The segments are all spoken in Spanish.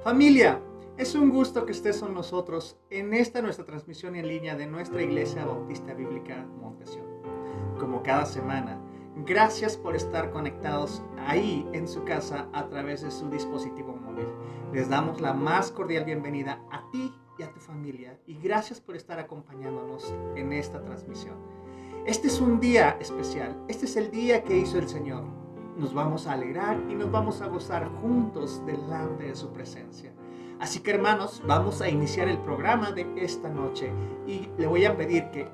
Familia, es un gusto que estés con nosotros en esta nuestra transmisión en línea de nuestra Iglesia Bautista Bíblica Montesión. Como cada semana, gracias por estar conectados ahí en su casa a través de su dispositivo móvil. Les damos la más cordial bienvenida a ti y a tu familia y gracias por estar acompañándonos en esta transmisión. Este es un día especial, este es el día que hizo el Señor. Nos vamos a alegrar y nos vamos a gozar juntos delante de su presencia. Así que hermanos, vamos a iniciar el programa de esta noche y le voy a pedir que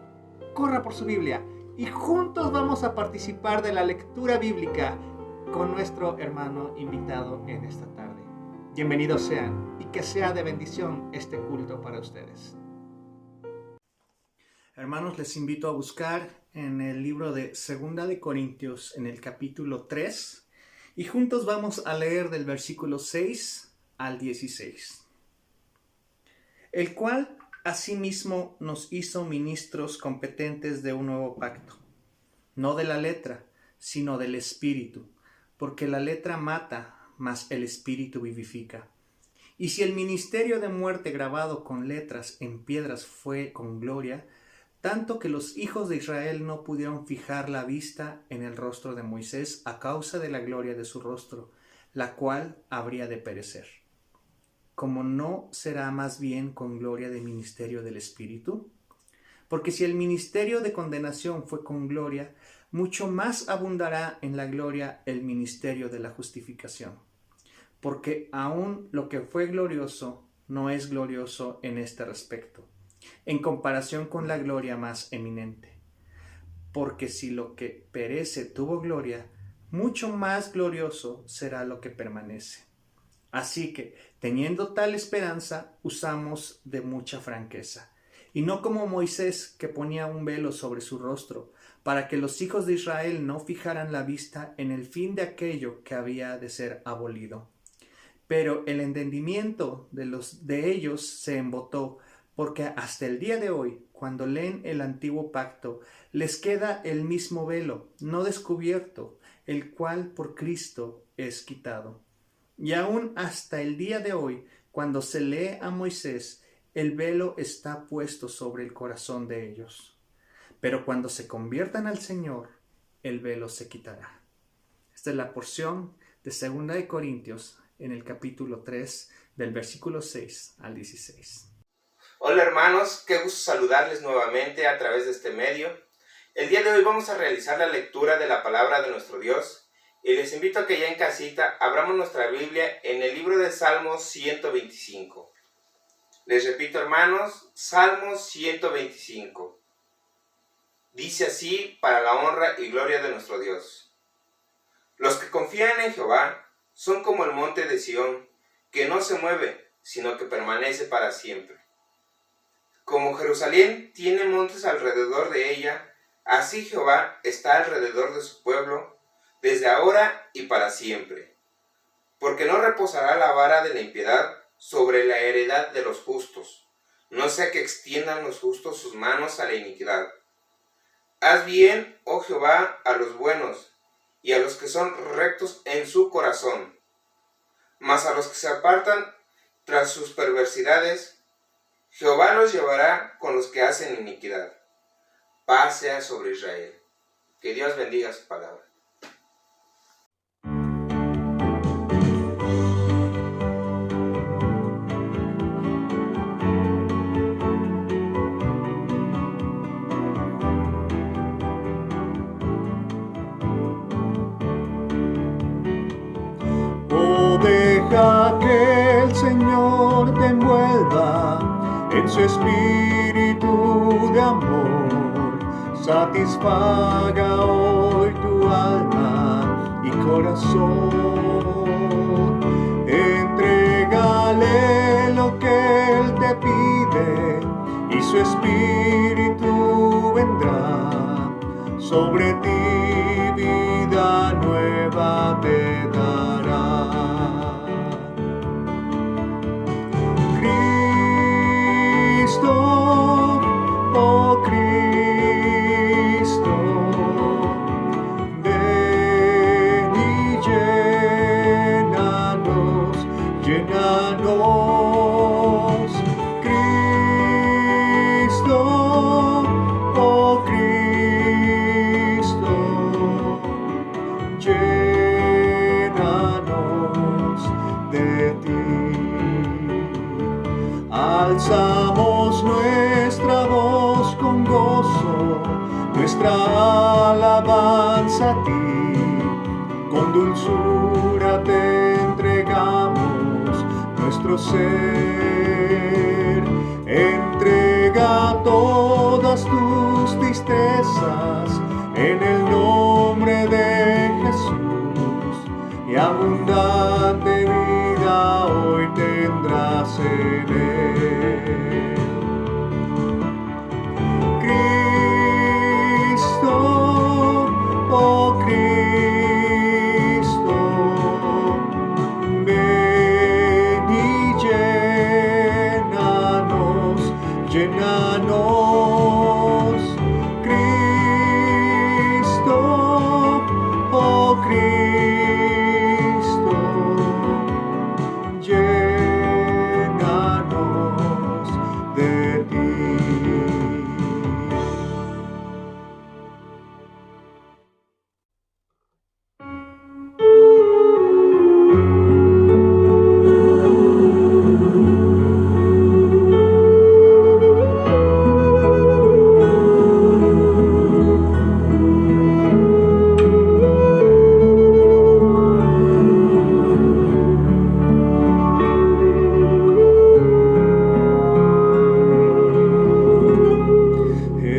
corra por su Biblia y juntos vamos a participar de la lectura bíblica con nuestro hermano invitado en esta tarde. Bienvenidos sean y que sea de bendición este culto para ustedes. Hermanos, les invito a buscar en el libro de 2 de Corintios, en el capítulo 3, y juntos vamos a leer del versículo 6 al 16. El cual asimismo nos hizo ministros competentes de un nuevo pacto, no de la letra, sino del Espíritu, porque la letra mata, mas el Espíritu vivifica. Y si el ministerio de muerte grabado con letras en piedras fue con gloria, tanto que los hijos de Israel no pudieron fijar la vista en el rostro de Moisés a causa de la gloria de su rostro, la cual habría de perecer. ¿Cómo no será más bien con gloria del ministerio del Espíritu? Porque si el ministerio de condenación fue con gloria, mucho más abundará en la gloria el ministerio de la justificación. Porque aún lo que fue glorioso no es glorioso en este respecto, en comparación con la gloria más eminente. Porque si lo que perece tuvo gloria, mucho más glorioso será lo que permanece. Así que, teniendo tal esperanza, usamos de mucha franqueza, y no como Moisés, que ponía un velo sobre su rostro, para que los hijos de Israel no fijaran la vista en el fin de aquello que había de ser abolido. Pero el entendimiento de ellos se embotó, porque hasta el día de hoy, cuando leen el antiguo pacto, les queda el mismo velo, no descubierto, el cual por Cristo es quitado. Y aún hasta el día de hoy, cuando se lee a Moisés, el velo está puesto sobre el corazón de ellos. Pero cuando se conviertan al Señor, el velo se quitará. Esta es la porción de 2 de Corintios en el capítulo 3, del versículo 6 al 16. Hola hermanos, qué gusto saludarles nuevamente a través de este medio. El día de hoy vamos a realizar la lectura de la palabra de nuestro Dios y les invito a que ya en casita abramos nuestra Biblia en el libro de Salmos 125. Les repito hermanos, Salmos 125. Dice así para la honra y gloria de nuestro Dios. Los que confían en Jehová son como el monte de Sión, que no se mueve, sino que permanece para siempre. Como Jerusalén tiene montes alrededor de ella, así Jehová está alrededor de su pueblo, desde ahora y para siempre. Porque no reposará la vara de la impiedad sobre la heredad de los justos, no sea que extiendan los justos sus manos a la iniquidad. Haz bien, oh Jehová, a los buenos, y a los que son rectos en su corazón. Mas a los que se apartan tras sus perversidades, Jehová los llevará con los que hacen iniquidad. Paz sea sobre Israel. Que Dios bendiga su palabra. Oh, deja que el Señor te envuelva en su espíritu de amor, satisfaga hoy tu alma y corazón. Entrégale lo que Él te pide y su espíritu vendrá sobre ti, vida nueva te dará. Cristo, oh Cristo, ven y llénanos, Llénanos, Cristo, oh Cristo, llénanos de ti. Alzamos nuestra voz con gozo, nuestra alabanza a ti, con dulzura te entregamos nuestro ser. Entrega todas tus tristezas en el nombre de Jesús, y abundante vida hoy tendrás en él. Cristo, oh Cristo, ven y llénanos, llénanos, Cristo, oh Cristo, llénanos de ti.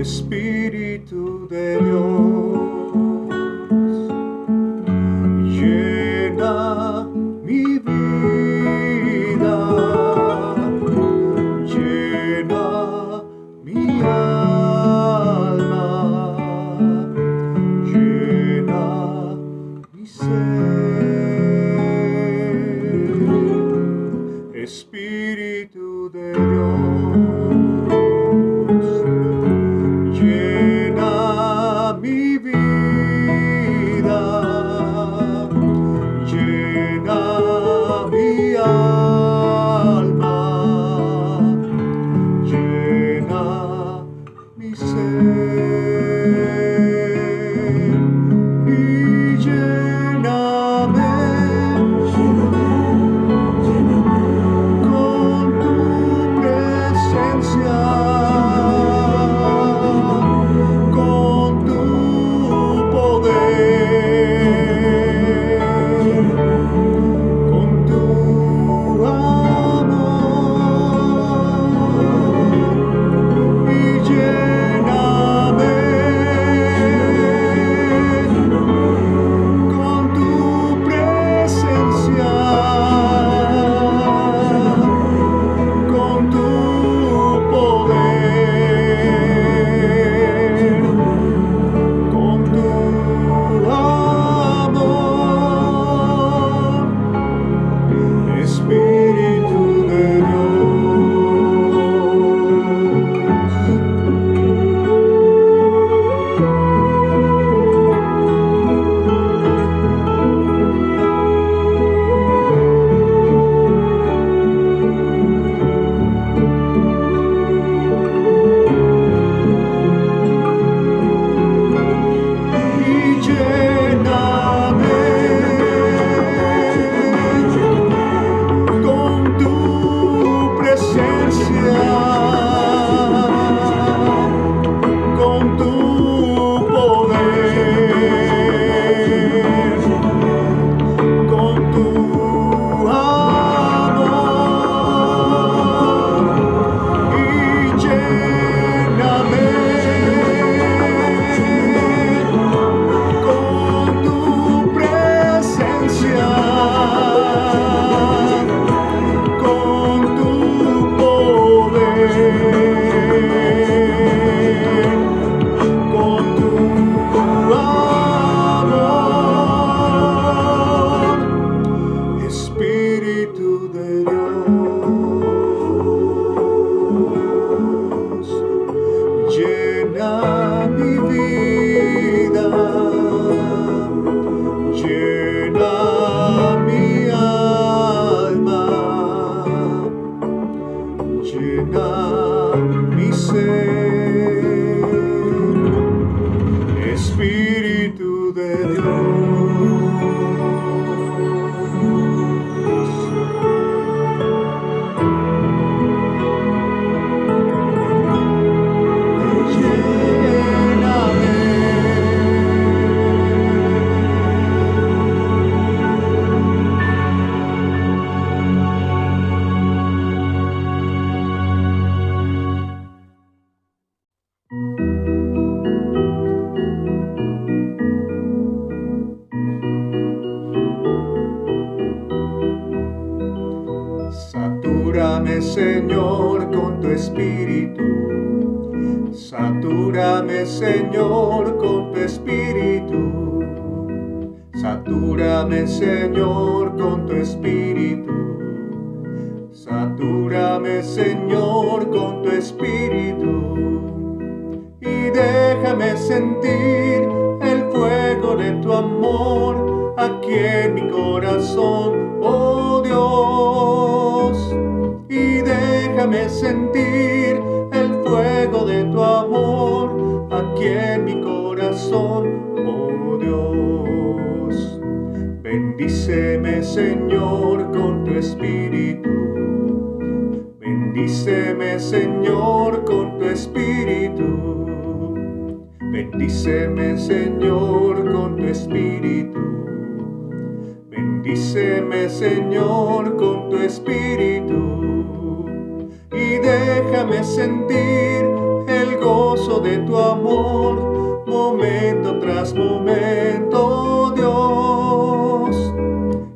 Espíritu de Dios, llena mi vida, llena mi alma, llena mi ser. Espíritu de Dios, llena mi vida, llena mi alma, llena mi ser, y lléname con tu Satúrame, Señor, con tu espíritu. Satúrame, Señor, con tu espíritu. Satúrame, Señor, con tu espíritu. Satúrame, Señor, con tu espíritu. Y déjame sentir el fuego de tu amor aquí en mi corazón, oh Dios. Y déjame sentir el fuego de tu amor aquí en mi corazón, oh Dios. Bendíceme, Señor, con tu espíritu. Bendíceme, Señor, con tu espíritu. Bendíceme, Señor, con tu espíritu. Bendíceme, Señor, con tu espíritu. Y déjame sentir el gozo de tu amor, momento tras momento, Dios.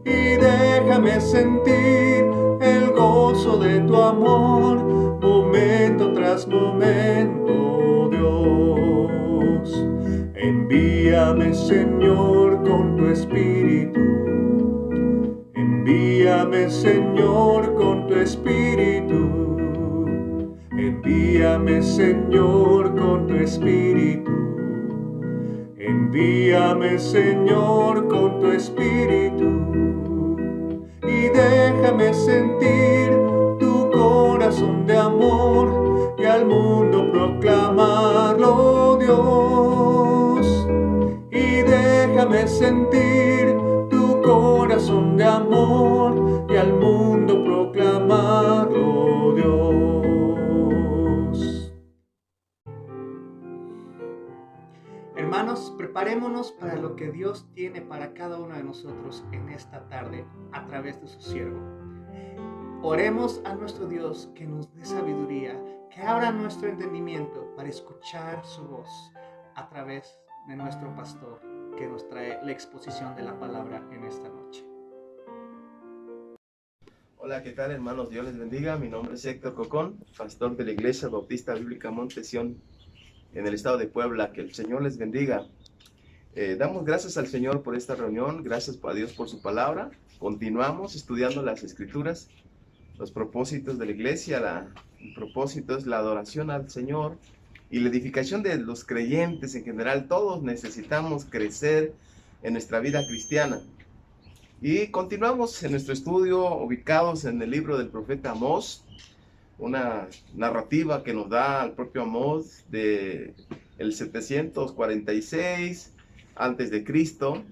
Y déjame sentir el gozo de tu amor, momento tras momento, Dios. Envíame, Señor, con tu espíritu. Envíame, Señor, con tu espíritu. Envíame, Señor, con tu espíritu. Envíame, Señor, con tu espíritu. Y déjame sentir tu corazón de amor y al mundo proclamarlo, Dios. Y déjame sentir tu corazón de amor y al mundo proclamarlo, Dios. Hermanos, preparémonos para lo que Dios tiene para cada uno de nosotros en esta tarde a través de su siervo. Oremos a nuestro Dios que nos dé sabiduría, que abra nuestro entendimiento para escuchar su voz a través de nuestro pastor que nos trae la exposición de la palabra en esta noche. Hola, ¿qué tal, hermanos? Dios les bendiga. Mi nombre es Héctor Cocón, pastor de la Iglesia Bautista Bíblica Monte Sión en el estado de Puebla. Que el Señor les bendiga. Damos gracias al Señor por esta reunión, gracias a Dios por su palabra. Continuamos estudiando las Escrituras, los propósitos de la iglesia. El propósito es la adoración al Señor y la edificación de los creyentes en general. Todos necesitamos crecer en nuestra vida cristiana. Y continuamos en nuestro estudio ubicados en el libro del profeta Amós, una narrativa que nos da el propio Amós de el 746 antes de Cristo,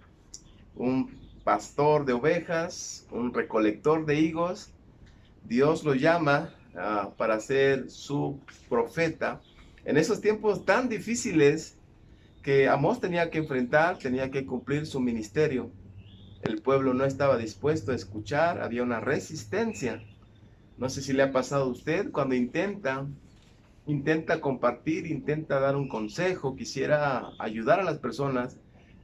un pastor de ovejas, un recolector de higos. Dios lo llama para ser su profeta en esos tiempos tan difíciles que Amós tenía que enfrentar, tenía que cumplir su ministerio. El pueblo no estaba dispuesto a escuchar, había una resistencia. No sé si le ha pasado a usted cuando intenta compartir, intenta dar un consejo, quisiera ayudar a las personas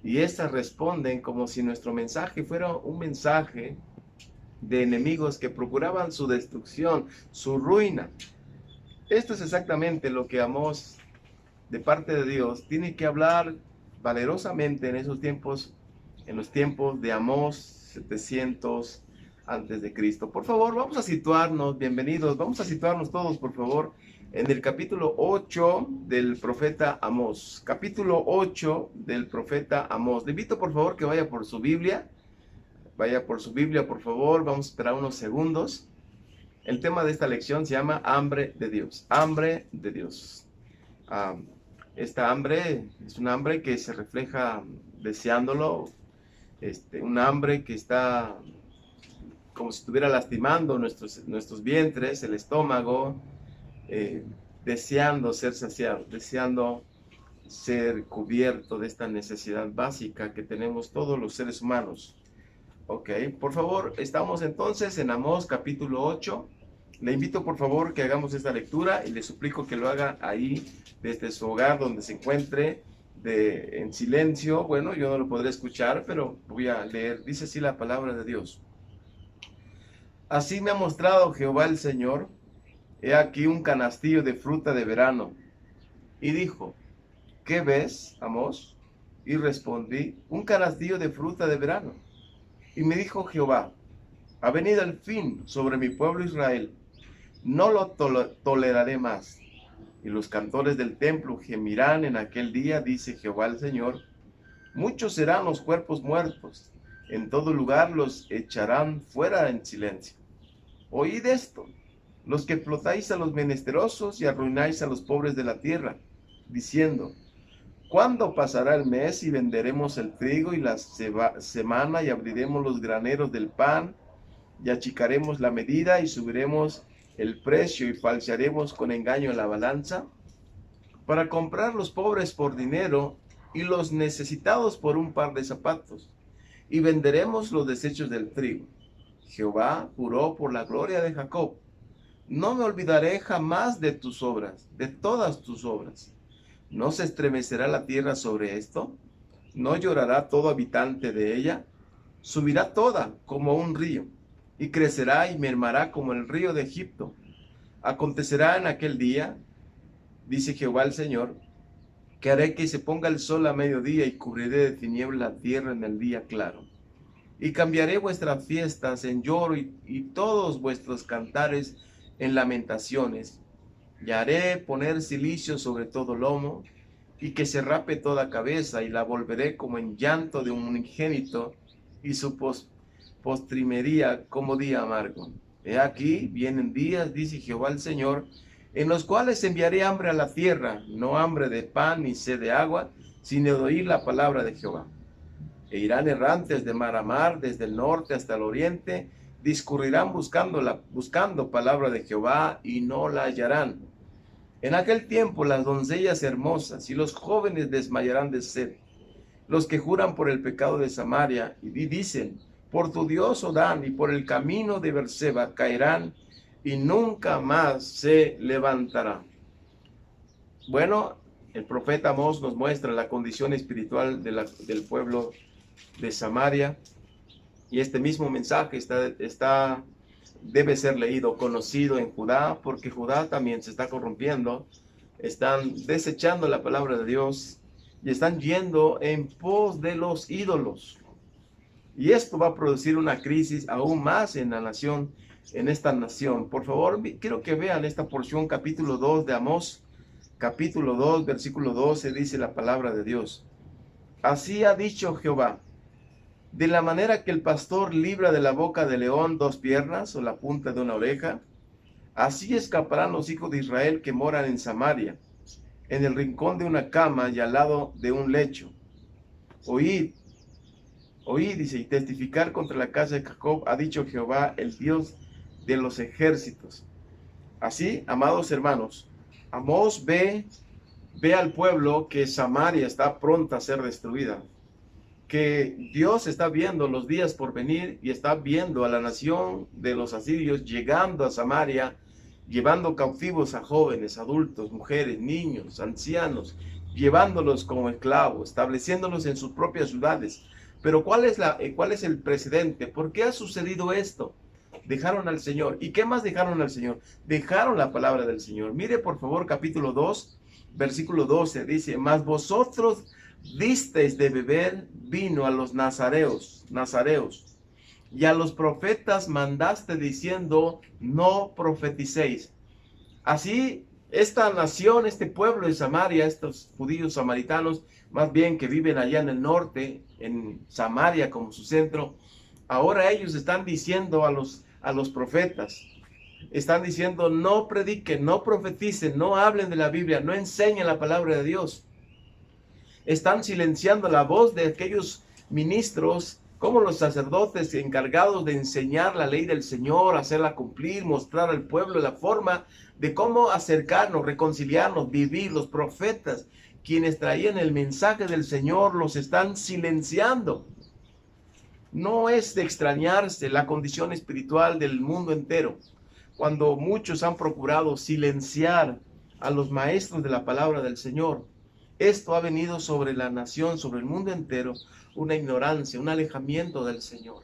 y estas responden como si nuestro mensaje fuera un mensaje de enemigos que procuraban su destrucción, su ruina. Esto es exactamente lo que Amós, de parte de Dios, tiene que hablar valerosamente en esos tiempos, en los tiempos de Amós 700 antes de Cristo. Por favor, vamos a situarnos, bienvenidos, vamos a situarnos todos, por favor, en el capítulo 8 del profeta Amós. Capítulo 8 del profeta Amós. Le invito, por favor, que vaya por su Biblia. Vaya por su Biblia, por favor. Vamos a esperar unos segundos. El tema de esta lección se llama hambre de Dios. Hambre de Dios. Esta hambre es un hambre que se refleja deseándolo. Un hambre que está como si estuviera lastimando nuestros vientres, el estómago, deseando ser saciado, deseando ser cubierto de esta necesidad básica que tenemos todos los seres humanos. Ok, por favor, estamos entonces en Amós capítulo 8. Le invito por favor que hagamos esta lectura y le suplico que lo haga ahí desde su hogar donde se encuentre en silencio. Bueno, yo no lo podré escuchar, pero voy a leer. Dice así la palabra de Dios. Así me ha mostrado Jehová el Señor. He aquí un canastillo de fruta de verano. Y dijo, ¿qué ves, Amós? Y respondí, un canastillo de fruta de verano. Y me dijo Jehová, ha venido el fin sobre mi pueblo Israel. No lo toleraré más. Y los cantores del templo gemirán en aquel día, dice Jehová el Señor. Muchos serán los cuerpos muertos. En todo lugar los echarán fuera en silencio. Oíd esto, los que explotáis a los menesterosos y arruináis a los pobres de la tierra, diciendo, ¿cuándo pasará el mes y venderemos el trigo y la semana y abriremos los graneros del pan y achicaremos la medida y subiremos el precio y falsearemos con engaño la balanza? Para comprar los pobres por dinero y los necesitados por un par de zapatos, y venderemos los desechos del trigo. Jehová juró por la gloria de Jacob, no me olvidaré jamás de tus obras, de todas tus obras. ¿No se estremecerá la tierra sobre esto? ¿No llorará todo habitante de ella? Subirá toda como un río, y crecerá y mermará como el río de Egipto. Acontecerá en aquel día, dice Jehová el Señor, que haré que se ponga el sol a mediodía y cubriré de tiniebla la tierra en el día claro. Y cambiaré vuestras fiestas en lloro y todos vuestros cantares en lamentaciones. Y haré poner cilicio sobre todo lomo, y que se rape toda cabeza, y la volveré como en llanto de un unigénito, y su postrimería como día amargo. He aquí, vienen días, dice Jehová el Señor, en los cuales enviaré hambre a la tierra, no hambre de pan ni sed de agua, sino de oír la palabra de Jehová. E irán errantes de mar a mar, desde el norte hasta el oriente, discurrirán buscando palabra de Jehová, y no la hallarán. En aquel tiempo las doncellas hermosas y los jóvenes desmayarán de sed, los que juran por el pecado de Samaria, y dicen, por tu Dios Odán y por el camino de Berseba caerán, y nunca más se levantarán. Bueno, el profeta Amós nos muestra la condición espiritual del pueblo de Samaria, y este mismo mensaje debe ser leído, conocido en Judá, porque Judá también se está corrompiendo, están desechando la palabra de Dios y están yendo en pos de los ídolos. Y esto va a producir una crisis aún más en la nación, en esta nación. Por favor, quiero que vean esta porción, capítulo 2 de Amós, capítulo 2, versículo 12, dice la palabra de Dios. Así ha dicho Jehová, de la manera que el pastor libra de la boca del león dos piernas o la punta de una oreja, así escaparán los hijos de Israel que moran en Samaria, en el rincón de una cama y al lado de un lecho. Oíd, dice, y testificar contra la casa de Jacob, ha dicho Jehová, el Dios de los ejércitos. Así, amados hermanos, Amós ve al pueblo que Samaria está pronta a ser destruida, que Dios está viendo los días por venir y está viendo a la nación de los asirios llegando a Samaria, llevando cautivos a jóvenes, adultos, mujeres, niños, ancianos, llevándolos como esclavos, estableciéndolos en sus propias ciudades. Pero ¿cuál es el precedente? ¿Por qué ha sucedido esto? Dejaron al Señor. ¿Y qué más dejaron al Señor? Dejaron la palabra del Señor. Mire por favor capítulo 2, versículo 12. Dice, mas vosotros disteis de beber vino a los nazareos, y a los profetas mandaste diciendo, no profeticéis. Así, esta nación, este pueblo de Samaria, estos judíos samaritanos, más bien que viven allá en el norte, en Samaria como su centro, ahora ellos están diciendo a los profetas, están diciendo, no prediquen, no profeticen, no hablen de la Biblia, no enseñen la palabra de Dios. Están silenciando la voz de aquellos ministros, como los sacerdotes encargados de enseñar la ley del Señor, hacerla cumplir, mostrar al pueblo la forma de cómo acercarnos, reconciliarnos, vivir. Los profetas, quienes traían el mensaje del Señor, los están silenciando. No es de extrañarse la condición espiritual del mundo entero, cuando muchos han procurado silenciar a los maestros de la palabra del Señor. Esto ha venido sobre la nación, sobre el mundo entero, una ignorancia, un alejamiento del Señor.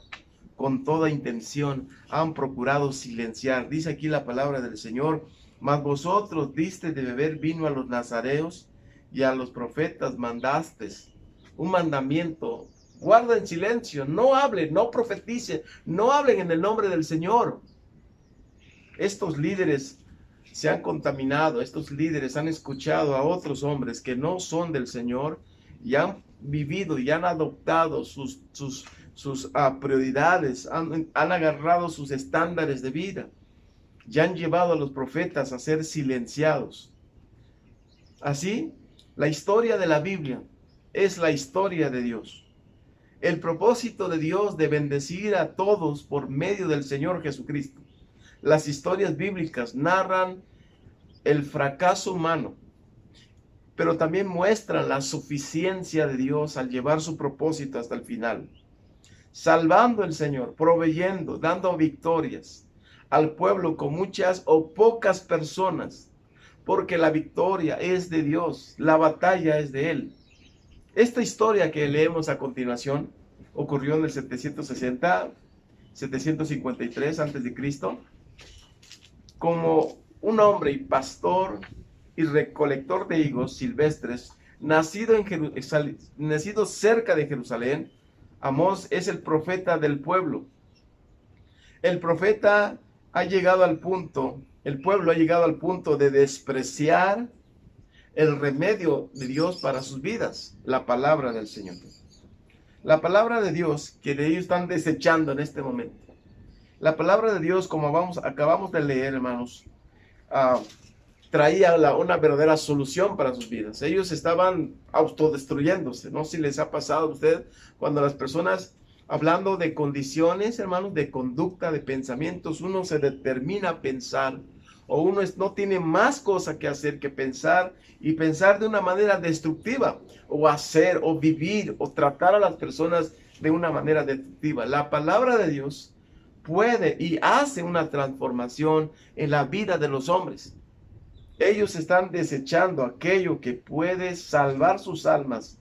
con toda intención han procurado silenciar. Dice aquí la palabra del Señor: mas vosotros diste de beber vino a los nazareos y a los profetas mandasteis. Un mandamiento: guarden silencio, no hablen, no profeticen, no hablen en el nombre del Señor. Estos líderes se han contaminado, estos líderes han escuchado a otros hombres que no son del Señor y han vivido y han adoptado sus prioridades, han agarrado sus estándares de vida y han llevado a los profetas a ser silenciados. Así, la historia de la Biblia es la historia de Dios. El propósito de Dios de bendecir a todos por medio del Señor Jesucristo. Las historias bíblicas narran el fracaso humano, pero también muestran la suficiencia de Dios al llevar su propósito hasta el final, salvando el Señor, proveyendo, dando victorias al pueblo con muchas o pocas personas, porque la victoria es de Dios, la batalla es de Él. Esta historia que leemos a continuación ocurrió en el 753 a.C., como un hombre y pastor y recolector de higos silvestres, nacido cerca de Jerusalén. Amós es el profeta del pueblo. El profeta ha llegado al punto, el pueblo ha llegado al punto de despreciar el remedio de Dios para sus vidas, la palabra del Señor. La palabra de Dios que ellos están desechando en este momento. La palabra de Dios, como acabamos de leer, hermanos, traía una verdadera solución para sus vidas. Ellos estaban autodestruyéndose. No sé si les ha pasado a usted cuando las personas, hablando de condiciones, hermanos, de conducta, de pensamientos, uno se determina a pensar, o uno no tiene más cosa que hacer que pensar, y pensar de una manera destructiva, o hacer, o vivir, o tratar a las personas de una manera destructiva. La palabra de Dios puede y hace una transformación en la vida de los hombres. Ellos están desechando aquello que puede salvar sus almas,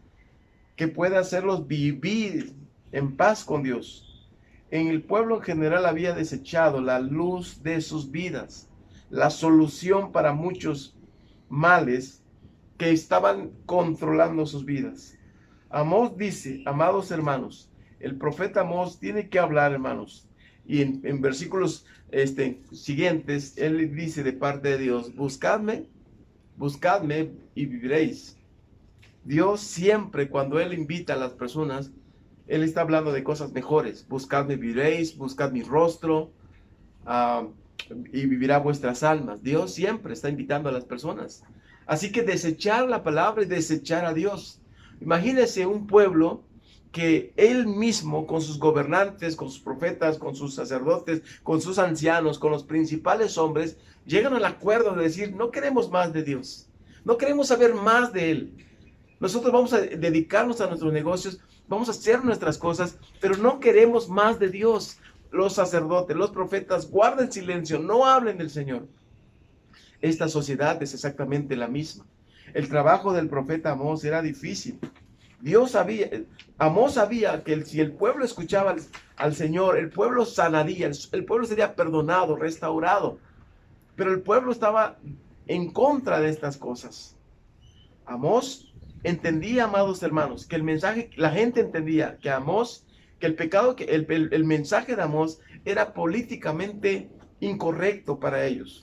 que puede hacerlos vivir en paz con Dios. En el pueblo en general había desechado la luz de sus vidas, la solución para muchos males que estaban controlando sus vidas. Amós dice: amados hermanos, el profeta Amós tiene que hablar, hermanos. Y en versículos siguientes, él dice de parte de Dios: buscadme y viviréis. Dios siempre, cuando Él invita a las personas, Él está hablando de cosas mejores. Buscadme y viviréis, buscad mi rostro, y vivirá vuestras almas. Dios siempre está invitando a las personas. Así que desechar la palabra y desechar a Dios. Imagínense un pueblo que él mismo, con sus gobernantes, con sus profetas, con sus sacerdotes, con sus ancianos, con los principales hombres, llegan al acuerdo de decir: no queremos más de Dios, no queremos saber más de Él. Nosotros vamos a dedicarnos a nuestros negocios, vamos a hacer nuestras cosas, pero no queremos más de Dios. Los sacerdotes, los profetas, guarden silencio, no hablen del Señor. Esta sociedad es exactamente la misma. El trabajo del profeta Amós era difícil. Amós sabía que si el pueblo escuchaba al Señor, el pueblo sanaría, el pueblo sería perdonado, restaurado. Pero el pueblo estaba en contra de estas cosas. Amós entendía, amados hermanos, que el mensaje, la gente entendía que Amós, que el pecado, que el mensaje de Amós era políticamente incorrecto para ellos.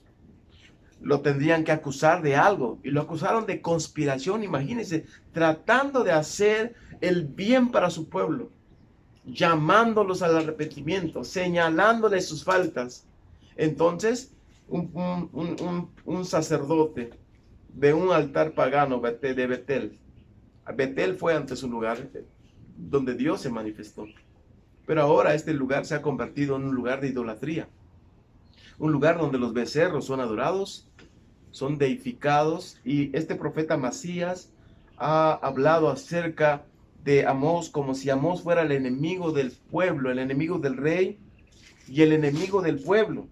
Lo tendrían que acusar de algo, y lo acusaron de conspiración. Imagínense, tratando de hacer el bien para su pueblo, llamándolos al arrepentimiento, señalándoles sus faltas. Entonces, un sacerdote de un altar pagano de Betel, Betel fue antes un lugar donde Dios se manifestó, pero ahora este lugar se ha convertido en un lugar de idolatría, un lugar donde los becerros son adorados, son deificados. Y este profeta Masías ha hablado acerca de Amós como si Amós fuera el enemigo del pueblo, el enemigo del rey y el enemigo del pueblo.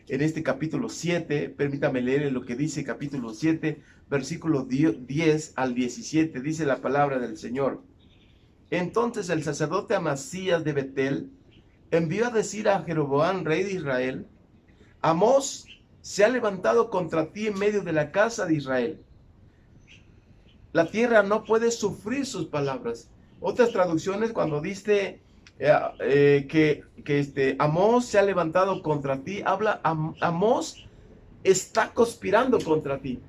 En este capítulo 7, permítame leer lo que dice capítulo 7, versículos 10 al 17, dice la palabra del Señor: entonces el sacerdote Amasías de Betel envió a decir a Jeroboam, rey de Israel: Amós se ha levantado contra ti en medio de la casa de Israel. La tierra no puede sufrir sus palabras. Otras traducciones, cuando dice que Amós se ha levantado contra ti, habla Amós está conspirando contra ti.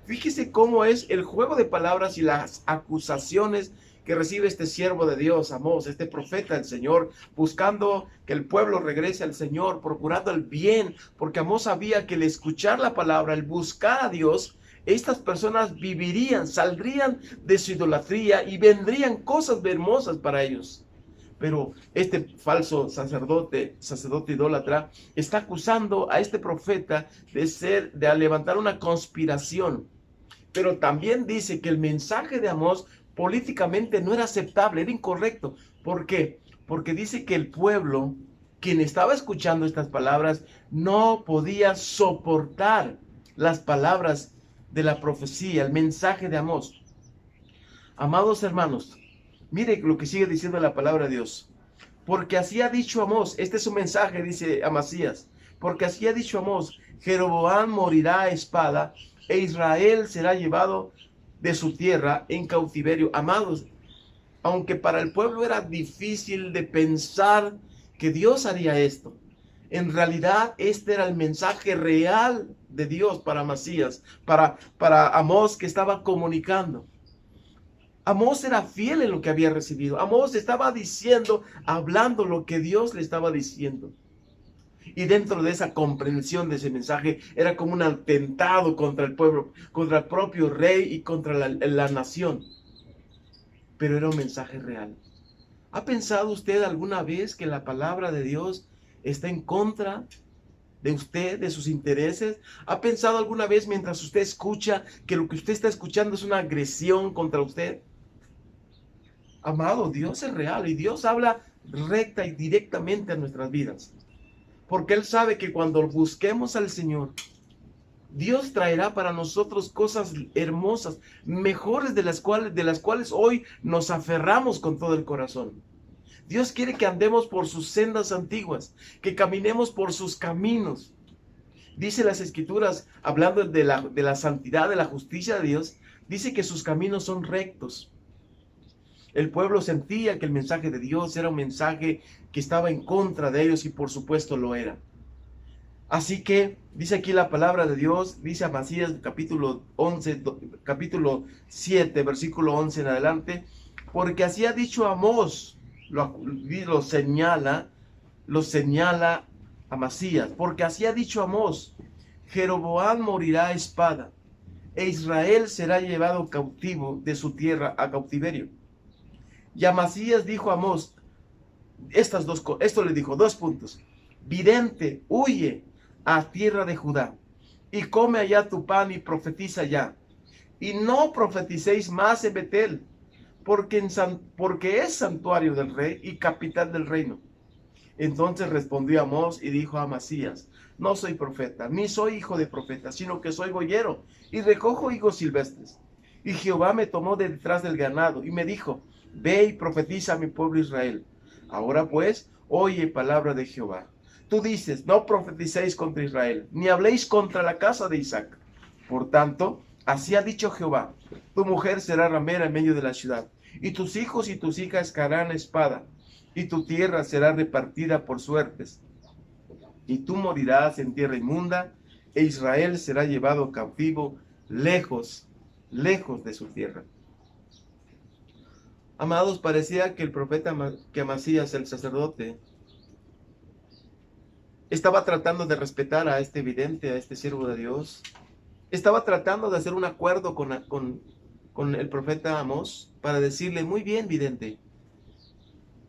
Fíjese cómo es el juego de palabras y las acusaciones que recibe este siervo de Dios, Amós, este profeta del Señor, buscando que el pueblo regrese al Señor, procurando el bien, porque Amós sabía que el escuchar la palabra, el buscar a Dios, estas personas vivirían, saldrían de su idolatría y vendrían cosas hermosas para ellos. Pero este falso sacerdote idólatra, está acusando a este profeta de levantar una conspiración. Pero también dice que el mensaje de Amós políticamente no era aceptable, era incorrecto. ¿Por qué? Porque dice que el pueblo, quien estaba escuchando estas palabras, no podía soportar las palabras de la profecía, el mensaje de Amós. Amados hermanos, mire lo que sigue diciendo la palabra de Dios. Porque así ha dicho Amós, este es su mensaje, dice Amasías. Porque así ha dicho Amós: Jeroboam morirá a espada, e Israel será llevado de su tierra en cautiverio. Amados, aunque para el pueblo era difícil de pensar que Dios haría esto, en realidad este era el mensaje real de Dios para Amasías, para Amós, que estaba comunicando. Amós era fiel en lo que había recibido. Amós estaba diciendo, hablando lo que Dios le estaba diciendo. Y dentro de esa comprensión de ese mensaje, era como un atentado contra el pueblo, contra el propio rey y contra la nación. Pero era un mensaje real. ¿Ha pensado usted alguna vez que la palabra de Dios está en contra de usted, de sus intereses? ¿Ha pensado alguna vez, mientras usted escucha, que lo que usted está escuchando es una agresión contra usted? Amado, Dios es real y Dios habla recta y directamente a nuestras vidas. Porque Él sabe que cuando busquemos al Señor, Dios traerá para nosotros cosas hermosas, mejores de las cuales hoy nos aferramos con todo el corazón. Dios quiere que andemos por sus sendas antiguas, que caminemos por sus caminos. Dice las Escrituras, hablando de la santidad, de la justicia de Dios, dice que sus caminos son rectos. El pueblo sentía que el mensaje de Dios era un mensaje que estaba en contra de ellos, y por supuesto lo era. Así que dice aquí la palabra de Dios, dice Amasías capítulo 7, versículo 11 en adelante: porque así ha dicho Amós, lo señala Amasías, porque así ha dicho Amós: Jeroboam morirá a espada, e Israel será llevado cautivo de su tierra a cautiverio. Y Amasías dijo a Amós esto le dijo, 2 puntos: vidente, huye a tierra de Judá, y come allá tu pan y profetiza allá, y no profeticéis más en Betel, porque es santuario del rey y capital del reino. Entonces respondió Amós y dijo a Amasías: no soy profeta, ni soy hijo de profeta, sino que soy boyero, y recojo higos silvestres. Y Jehová me tomó de detrás del ganado, y me dijo: ve y profetiza a mi pueblo Israel. Ahora pues, oye palabra de Jehová. Tú dices: no profeticéis contra Israel, ni habléis contra la casa de Isaac. Por tanto, así ha dicho Jehová: tu mujer será ramera en medio de la ciudad, y tus hijos y tus hijas caerán a espada, y tu tierra será repartida por suertes. Y tú morirás en tierra inmunda, e Israel será llevado cautivo lejos de su tierra. Amados, parecía que el profeta, que Amasías, el sacerdote, estaba tratando de respetar a este vidente, a este siervo de Dios. Estaba tratando de hacer un acuerdo con el profeta Amós para decirle: muy bien, vidente,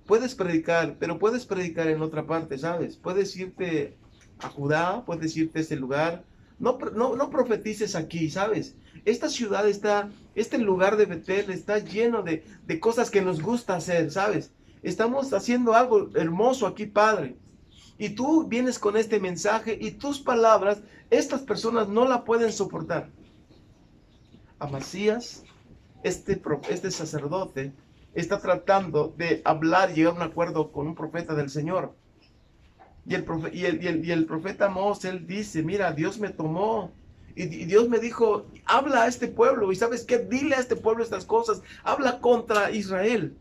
puedes predicar, pero puedes predicar en otra parte, ¿sabes? Puedes irte a Judá, puedes irte a ese lugar. No profetices aquí, ¿sabes? Esta ciudad este lugar de Betel está lleno de cosas que nos gusta hacer, ¿sabes? Estamos haciendo algo hermoso aquí, Padre. Y tú vienes con este mensaje y tus palabras, estas personas no la pueden soportar. Amasías, este sacerdote, está tratando de hablar y llegar a un acuerdo con un profeta del Señor. Y el profeta Amós, él dice, mira, Dios me tomó y Dios me dijo, habla a este pueblo. Y ¿sabes qué? Dile a este pueblo estas cosas. Habla contra Israel.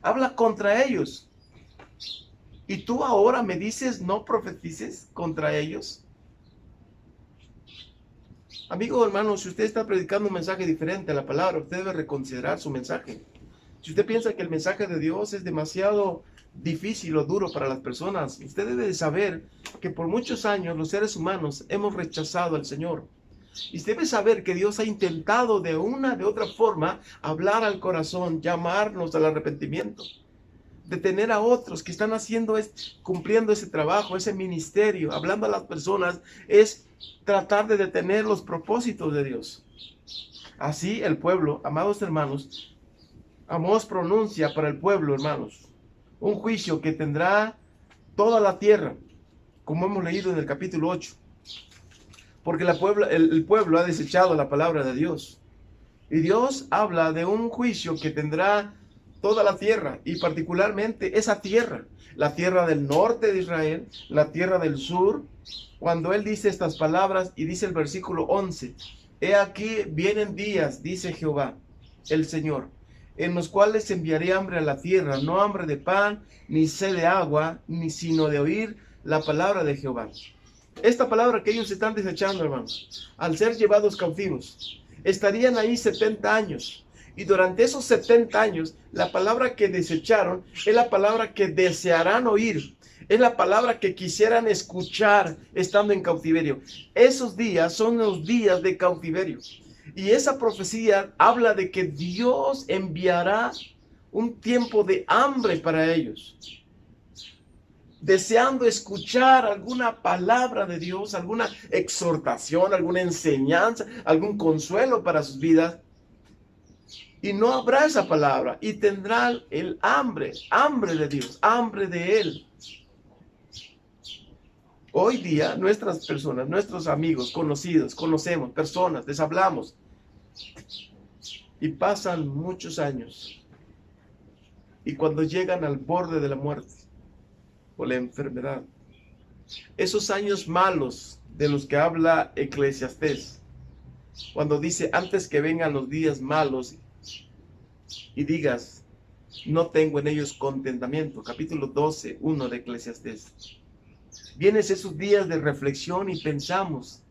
Habla contra ellos. Y tú ahora me dices, no profetices contra ellos. Amigo, hermano, si usted está predicando un mensaje diferente a la palabra, usted debe reconsiderar su mensaje. Si usted piensa que el mensaje de Dios es demasiado difícil o duro para las personas, usted debe de saber que por muchos años los seres humanos hemos rechazado al Señor. Y usted debe saber que Dios ha intentado de una de otra forma hablar al corazón, llamarnos al arrepentimiento, detener a otros que están haciendo, cumpliendo ese trabajo, ese ministerio, hablando a las personas, es tratar de detener los propósitos de Dios. Así el pueblo, amados hermanos, Amós pronuncia para el pueblo, hermanos, un juicio que tendrá toda la tierra, como hemos leído en el capítulo 8. Porque el pueblo ha desechado la palabra de Dios. Y Dios habla de un juicio que tendrá toda la tierra, y particularmente esa tierra, la tierra del norte de Israel, la tierra del sur. Cuando Él dice estas palabras, y dice el versículo 11, he aquí vienen días, dice Jehová, el Señor, en los cuales enviaré hambre a la tierra, no hambre de pan, ni sed de agua, ni sino de oír la palabra de Jehová. Esta palabra que ellos están desechando, hermanos, al ser llevados cautivos, estarían ahí 70 años. Y durante esos 70 años, la palabra que desecharon es la palabra que desearán oír. Es la palabra que quisieran escuchar estando en cautiverio. Esos días son los días de cautiverio. Y esa profecía habla de que Dios enviará un tiempo de hambre para ellos, deseando escuchar alguna palabra de Dios, alguna exhortación, alguna enseñanza, algún consuelo para sus vidas. Y no habrá esa palabra, y tendrán el hambre de Dios, hambre de Él. Hoy día nuestras personas, nuestros amigos, conocidos, conocemos personas, les hablamos, y pasan muchos años, y cuando llegan al borde de la muerte o la enfermedad, esos años malos de los que habla Eclesiastés, cuando dice antes que vengan los días malos y digas no tengo en ellos contentamiento, capítulo 12, 1 de Eclesiastés, vienen esos días de reflexión y pensamos,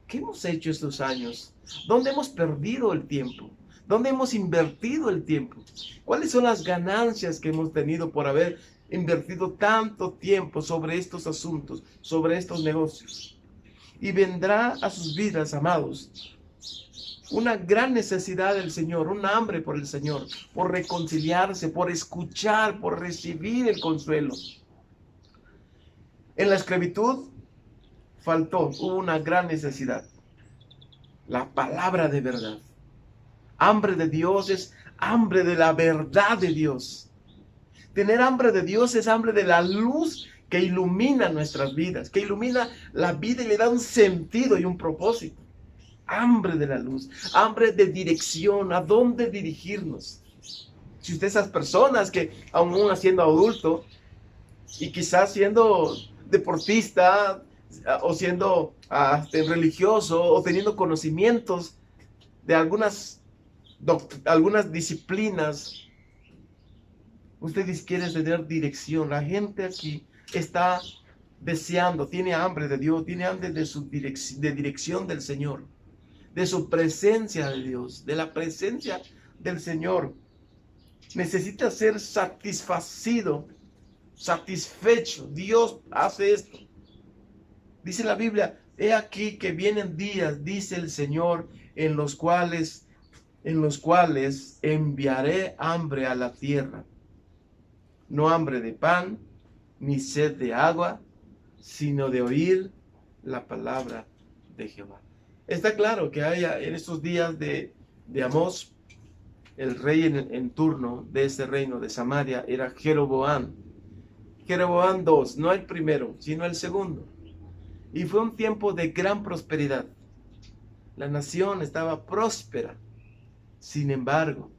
¿qué hemos hecho estos años? ¿Dónde hemos perdido el tiempo? ¿Dónde hemos invertido el tiempo? ¿Cuáles son las ganancias que hemos tenido por haber invertido tanto tiempo sobre estos asuntos, sobre estos negocios? Y vendrá a sus vidas, amados, una gran necesidad del Señor, un hambre por el Señor, por reconciliarse, por escuchar, por recibir el consuelo. En la esclavitud hubo una gran necesidad, la palabra de verdad. Hambre de Dios es hambre de la verdad de Dios. Tener hambre de Dios es hambre de la luz que ilumina nuestras vidas, que ilumina la vida y le da un sentido y un propósito. Hambre de la luz, hambre de dirección, a dónde dirigirnos. Si usted esas personas que aún siendo adulto y quizás siendo deportista o siendo religioso o teniendo conocimientos de algunas disciplinas, ustedes quieren tener dirección. La gente aquí está deseando, tiene hambre de Dios, tiene hambre de dirección del Señor, de su presencia de Dios, de la presencia del Señor. Necesita ser satisfacido, satisfecho. Dios hace esto. Dice la Biblia, he aquí que vienen días, dice el Señor, en los cuales enviaré hambre a la tierra. No hambre de pan, ni sed de agua, sino de oír la palabra de Jehová. Está claro que en estos días de Amós, el rey en turno de este reino de Samaria era Jeroboam. Jeroboam II, no el primero, sino el segundo. Y fue un tiempo de gran prosperidad. La nación estaba próspera. Sin embargo,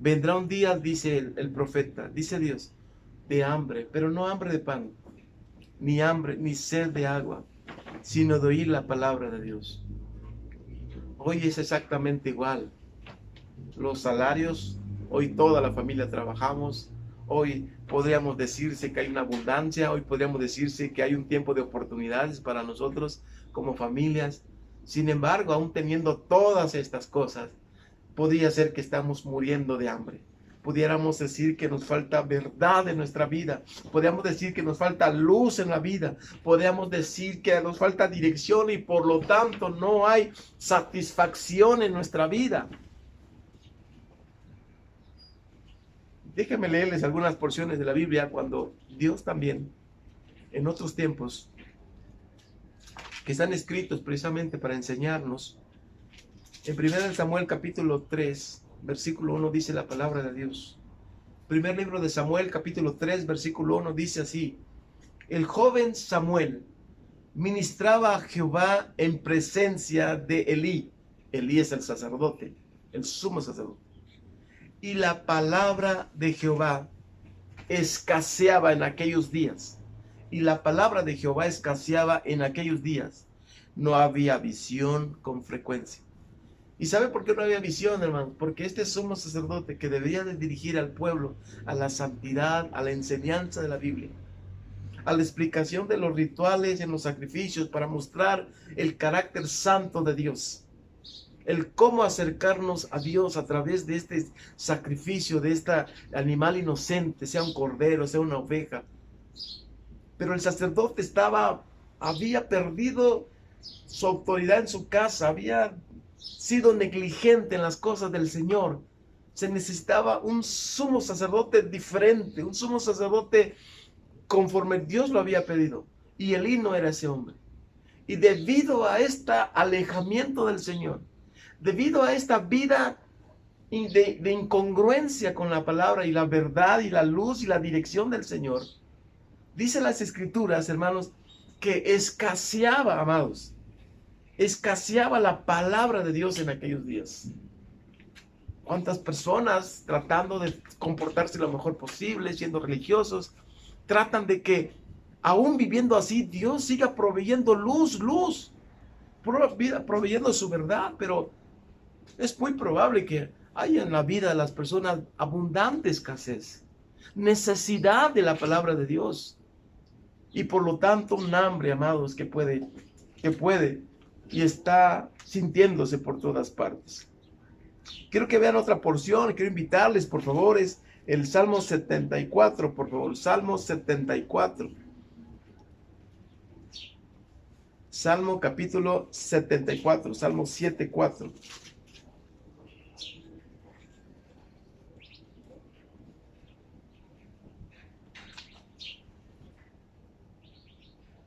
Vendrá un día, dice el profeta, dice Dios, de hambre, pero no hambre de pan, ni hambre, ni sed de agua, sino de oír la palabra de Dios. Hoy es exactamente igual. Los salarios, hoy toda la familia trabajamos, hoy podríamos decirse que hay una abundancia, hoy podríamos decirse que hay un tiempo de oportunidades para nosotros como familias. Sin embargo, aún teniendo todas estas cosas, podría ser que estamos muriendo de hambre. Pudiéramos decir que nos falta verdad en nuestra vida. Podríamos decir que nos falta luz en la vida. Podríamos decir que nos falta dirección y por lo tanto no hay satisfacción en nuestra vida. Déjenme leerles algunas porciones de la Biblia cuando Dios también, en otros tiempos, que están escritos precisamente para enseñarnos. En 1 Samuel capítulo 3, versículo 1 dice la palabra de Dios. Primer libro de Samuel capítulo 3, versículo 1 dice así: el joven Samuel ministraba a Jehová en presencia de Elí. Elí es el sacerdote, el sumo sacerdote. Y la palabra de Jehová escaseaba en aquellos días. Y la palabra de Jehová escaseaba en aquellos días. No había visión con frecuencia. ¿Y sabe por qué no había visión, hermano? Porque este sumo sacerdote que debería de dirigir al pueblo a la santidad, a la enseñanza de la Biblia, a la explicación de los rituales en los sacrificios para mostrar el carácter santo de Dios, el cómo acercarnos a Dios a través de este sacrificio, de este animal inocente, sea un cordero, sea una oveja. Pero el sacerdote había perdido su autoridad en su casa, había sido negligente en las cosas del Señor. Se necesitaba un sumo sacerdote diferente, un sumo sacerdote conforme Dios lo había pedido. Y Elí no era ese hombre. Y debido a este alejamiento del Señor, debido a esta vida de incongruencia con la palabra y la verdad y la luz y la dirección del Señor, dice las Escrituras, hermanos, que escaseaba, amados, escaseaba la palabra de Dios en aquellos días. ¿Cuántas personas, tratando de comportarse lo mejor posible, siendo religiosos, tratan de que, aún viviendo así, Dios siga proveyendo luz, proveyendo su verdad? Pero es muy probable que haya en la vida de las personas abundante escasez, necesidad de la palabra de Dios, y por lo tanto un hambre, amados, que puede y está sintiéndose por todas partes. Quiero que vean otra porción, quiero invitarles, por favor, es el Salmo 74, por favor, Salmo 74. Salmo capítulo 74, Salmo 7:4.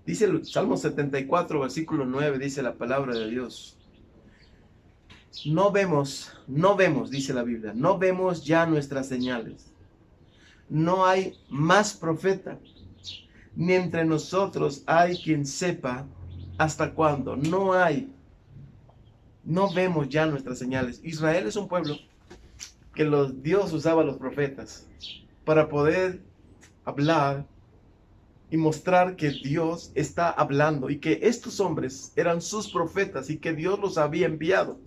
Dice el Salmo 74, versículo 9, dice la palabra de Dios. No vemos, dice la Biblia, no vemos ya nuestras señales. No hay más profeta, ni entre nosotros hay quien sepa hasta cuándo. No vemos ya nuestras señales. Israel es un pueblo que Dios usaba a los profetas para poder hablar y mostrar que Dios está hablando y que estos hombres eran sus profetas y que Dios los había enviado.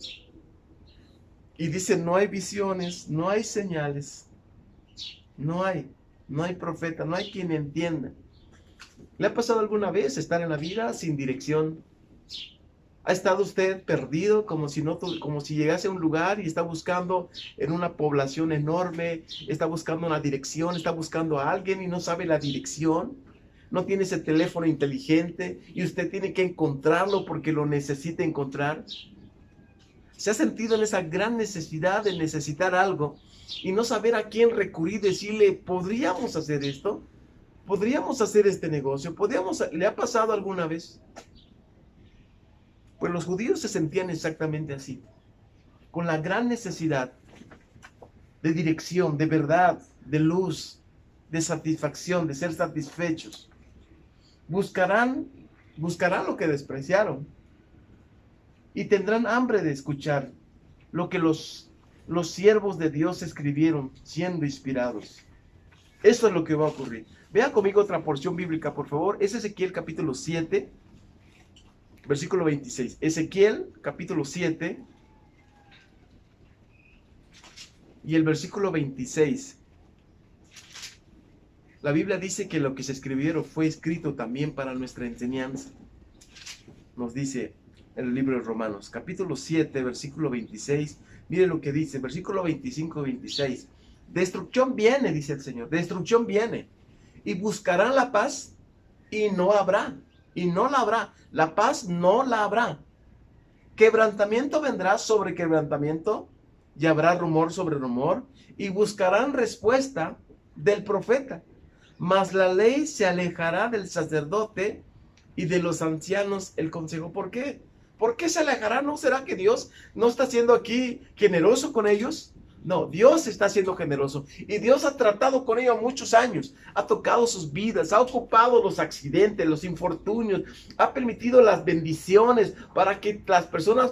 Y dice, no hay visiones, no hay señales, no hay profeta, no hay quien entienda. ¿Le ha pasado alguna vez estar en la vida sin dirección? ¿Ha estado usted perdido como si llegase a un lugar y está buscando en una población enorme, está buscando una dirección, está buscando a alguien y no sabe la dirección? No tiene ese teléfono inteligente y usted tiene que encontrarlo porque lo necesita encontrar. ¿Se ha sentido en esa gran necesidad de necesitar algo y no saber a quién recurrir, decirle, ¿podríamos hacer esto? ¿Podríamos hacer este negocio? ¿Le ha pasado alguna vez? Pues los judíos se sentían exactamente así, con la gran necesidad de dirección, de verdad, de luz, de satisfacción, de ser satisfechos. Buscarán lo que despreciaron y tendrán hambre de escuchar lo que los los siervos de Dios escribieron siendo inspirados. Eso es lo que va a ocurrir. Vean conmigo otra porción bíblica, por favor. Es Ezequiel capítulo 7, versículo 26. Ezequiel capítulo 7 y el versículo 26. La Biblia dice que lo que se escribieron fue escrito también para nuestra enseñanza. Nos dice en el libro de Romanos, capítulo 7, versículo 26. Mire lo que dice, versículo 25 y 26. Destrucción viene, dice el Señor, destrucción viene. Y buscarán la paz y no habrá. Y no la habrá. La paz no la habrá. Quebrantamiento vendrá sobre quebrantamiento y habrá rumor sobre rumor. Y buscarán respuesta del profeta. Mas la ley se alejará del sacerdote y de los ancianos el consejo. ¿Por qué? ¿Por qué se alejará? ¿No será que Dios no está siendo aquí generoso con ellos? No, Dios está siendo generoso y Dios ha tratado con ellos muchos años, ha tocado sus vidas, ha ocupado los accidentes, los infortunios, ha permitido las bendiciones para que las personas